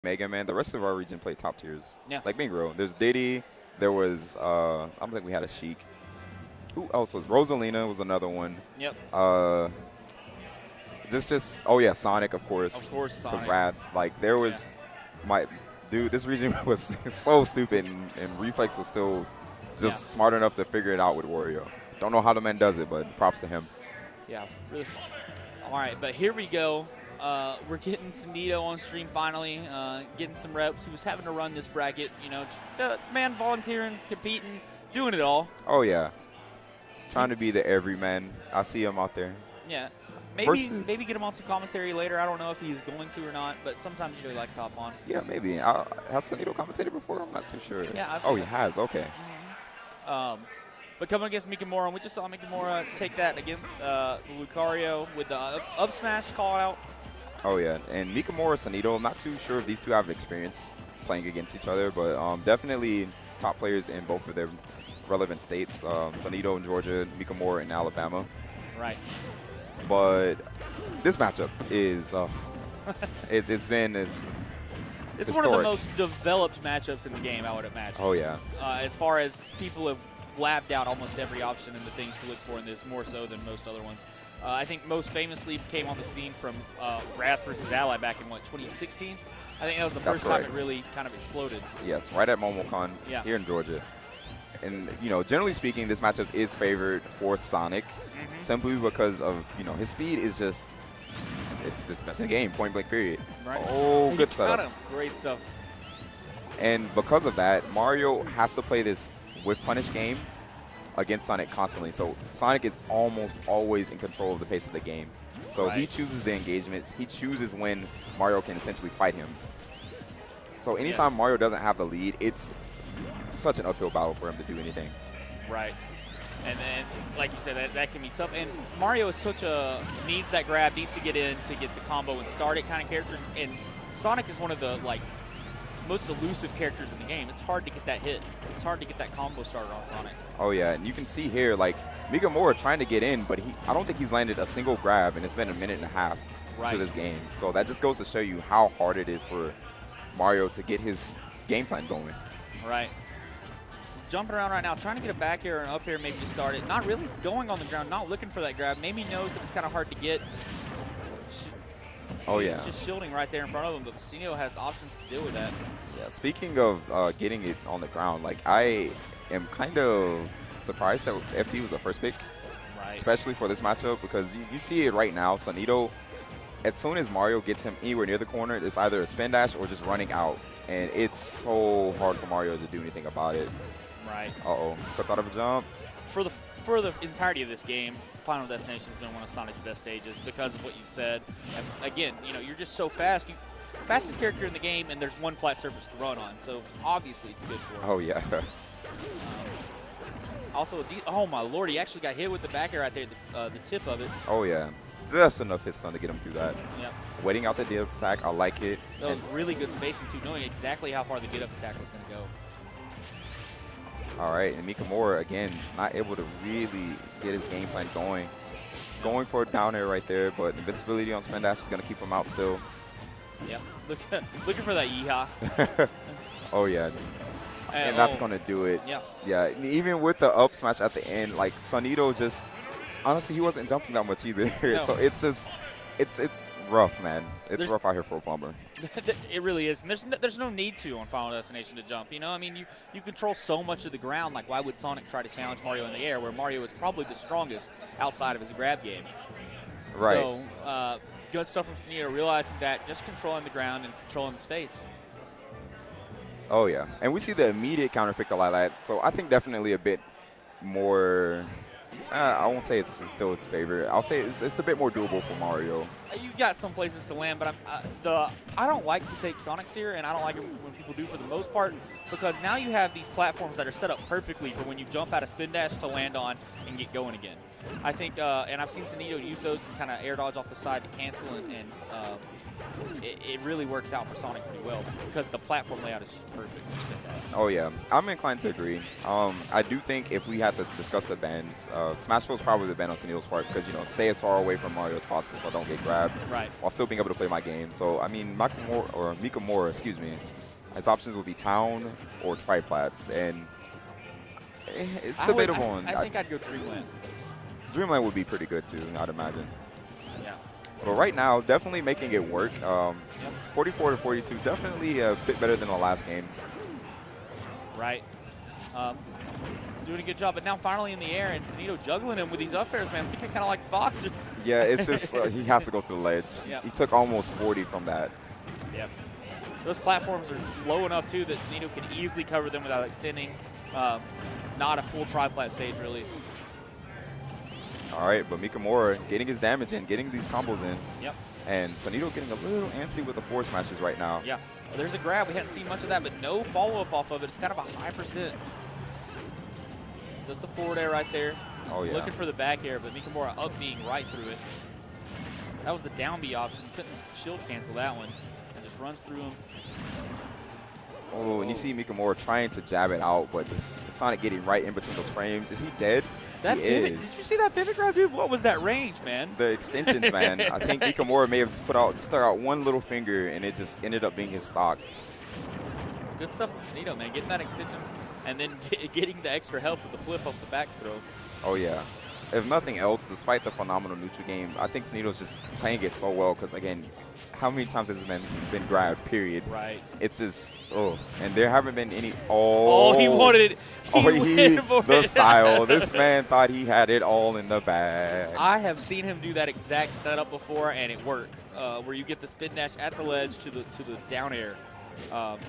Mega Man. The rest of our region played top tiers. Yeah. Like being real. There's Diddy. There was I don't think we had a Sheik. Who else was Rosalina was another one. Yep. Just oh yeah, Sonic of course. Of course, Sonic. Wrath. Like there was my dude. This region was so stupid, and Reflex was still just smart enough to figure it out with Wario. Don't know how the man does it, but props to him. Yeah. Really. All right, but here we go. We're getting Sonido on stream finally, getting some reps. He was having to run this bracket, you know, man volunteering, competing, doing it all. Oh yeah, trying to be the everyman. I see him out there. Yeah. Maybe get him on some commentary later. I don't know if he's going to or not, but sometimes he really likes to hop on. Yeah, maybe. Has Sonido commentated before? I'm not too sure. Yeah. He has. Okay. But coming against Mikamora, and we just saw Mikamora take that against Lucario with the up smash call out. Oh, yeah. And Mikamora, Sonido, I'm not too sure if these two have experience playing against each other, but definitely top players in both of their relevant states. Sonido in Georgia, Mikamora in Alabama. Right. But this matchup is it's It's one of the most developed matchups in the game, I would imagine. Oh, yeah. As far as people have blabbed out almost every option and the things to look for in this, more so than most other ones. I think most famously came on the scene from Wrath versus Ally back in, 2016? I think that was the first time it really kind of exploded. Yes, right at MomoCon here in Georgia. And, generally speaking, this matchup is favored for Sonic simply because of, his speed is just, it's just the best in the game, point blank period. Right. Oh, good setups. Great stuff. And because of that, Mario has to play this with punish game against Sonic constantly. So Sonic is almost always in control of the pace of the game. So he chooses the engagements. He chooses when Mario can essentially fight him. So anytime Mario doesn't have the lead, it's such an uphill battle for him to do anything. Right. And then, like you said, that can be tough. And Mario is needs that grab, needs to get in to get the combo and start it kind of character. And Sonic is one of the, most elusive characters in the game. It's hard to get that hit. It's hard to get that combo started on Sonic. Oh, yeah. And you can see here, Mikamora trying to get in, but I don't think he's landed a single grab, and it's been a minute and a half to this game. So that just goes to show you how hard it is for Mario to get his game plan going. Right. Jumping around right now, trying to get a back air and up air maybe to start it. Not really going on the ground, not looking for that grab. Maybe knows that it's kind of hard to get. Oh, yeah. He's just shielding right there in front of him, but Sonido has options to deal with that. Yeah, speaking of getting it on the ground, I am kind of surprised that FD was the first pick, especially for this matchup, because you see it right now. Sonido, as soon as Mario gets him anywhere near the corner, it's either a spin dash or just running out, and it's so hard for Mario to do anything about it. Right. Uh-oh. Cut out of a jump. For the entirety of this game, Final Destination has been one of Sonic's best stages because of what you said. And again, you're just so fast. Fastest character in the game, and there's one flat surface to run on. So obviously it's good for him. Oh, yeah. Also, oh my lord, he actually got hit with the back air right there, the tip of it. Oh, yeah. Just enough hit stun to get him through that. Yep. Waiting out the dip attack, I like it. That was really good spacing, too, knowing exactly how far the get-up attack was going to go. All right, and Mikamora, again, not able to really get his game plan going. Going for a down air right there, but invincibility on spin dash is going to keep him out still. Yep, looking for that yeehaw. Oh, yeah. And that's going to do it. Yeah. Yeah, even with the up smash at the end, Sonido just, honestly, he wasn't jumping that much either. No. So it's just, it's rough, man. It's rough out here for a plumber. It really is. And there's no need to on Final Destination to jump. I mean, you control so much of the ground. Why would Sonic try to challenge Mario in the air, where Mario is probably the strongest outside of his grab game? Right. So, good stuff from Sonido, realizing that, just controlling the ground and controlling the space. Oh, yeah. And we see the immediate counter pick a lot of that. So I think definitely a bit more, I won't say it's still his favorite. I'll say it's a bit more doable for Mario. You've got some places to land, but I don't like to take Sonics here, and I don't like it when people do for the most part, because now you have these platforms that are set up perfectly for when you jump out of spin dash to land on and get going again. I think, and I've seen Sonido use those and kind of air dodge off the side to cancel, and it really works out for Sonic pretty well because the platform layout is just perfect for spin dash. Oh yeah, I'm inclined to agree. I do think if we had to discuss the bans, Smash Bros. Probably the ban on Sonido's part because stay as far away from Mario as possible so I don't get grabbed. Right. While still being able to play my game. So I mean, Mikamora, excuse me, his options would be Town or Triplats, and it's debatable. I think I'd go Dreamland. Dreamland would be pretty good too, I'd imagine. Yeah. But right now, definitely making it work. 44 to 42, definitely a bit better than the last game. Right. Doing a good job, but now finally in the air, and Sonido juggling him with these up airs, man. I think I kind of like Fox. Yeah, it's just he has to go to the ledge. Yep. He took almost 40 from that. Yep. Those platforms are low enough, too, that Sonido can easily cover them without extending. Not a full triplat stage, really. All right, but Mikamora getting his damage in, getting these combos in. Yep. And Sonido getting a little antsy with the forward smashes right now. Yeah. Well, there's a grab. We hadn't seen much of that, but no follow-up off of it. It's kind of a high percent. Does the forward air right there. Oh, yeah. Looking for the back air, but Mikamora up being right through it. That was the down B option. Couldn't shield cancel that one. And just runs through him. Oh, and you see Mikamora trying to jab it out, but just Sonic getting right in between those frames. Is he dead? That he pivot, is. Did you see that pivot grab, dude? What was that range, man? The extensions, man. I think Mikamora may have stuck out one little finger, and it just ended up being his stock. Good stuff from Sonido, man. Getting that extension and then getting the extra help with the flip off the back throw. Oh, yeah. If nothing else, despite the phenomenal neutral game, I think Sonido's just playing it so well because, again, how many times has this been grabbed, period? Right. It's just, and there haven't been any, he wanted it. The style. This man thought he had it all in the bag. I have seen him do that exact setup before, and it worked, where you get the spin dash at the ledge to the down air.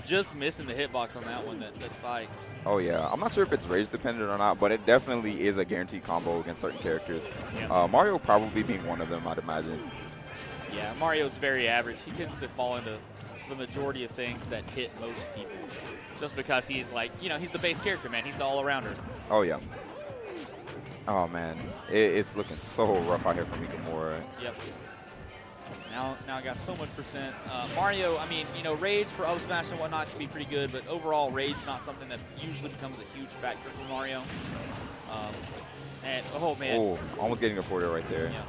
Just missing the hitbox on that one that spikes. Oh, yeah. I'm not sure if it's rage dependent or not, but it definitely is a guaranteed combo against certain characters. Yeah. Mario probably being one of them, I'd imagine. Yeah, Mario's very average. He tends to fall into the majority of things that hit most people. Just because he's like, he's the base character, man. He's the all-arounder. Oh, yeah. Oh, man. It's looking so rough out here for Mikamora. Yep. Now I got so much percent. Mario, I mean, rage for up smash and whatnot can be pretty good, but overall, rage not something that usually becomes a huge factor for Mario. And, oh, man. Oh, almost getting a forward right there. Yeah.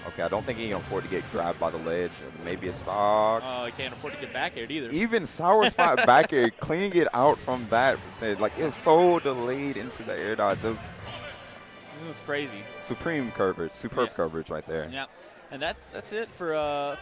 Okay, I don't think he can afford to get grabbed by the ledge. Maybe a stock. Oh, he can't afford to get back aired either. Even Sour Spot back air, cleaning it out from that. Like, it's so delayed into the air dodge. It was crazy. Superb coverage right there. Yeah. And that's it for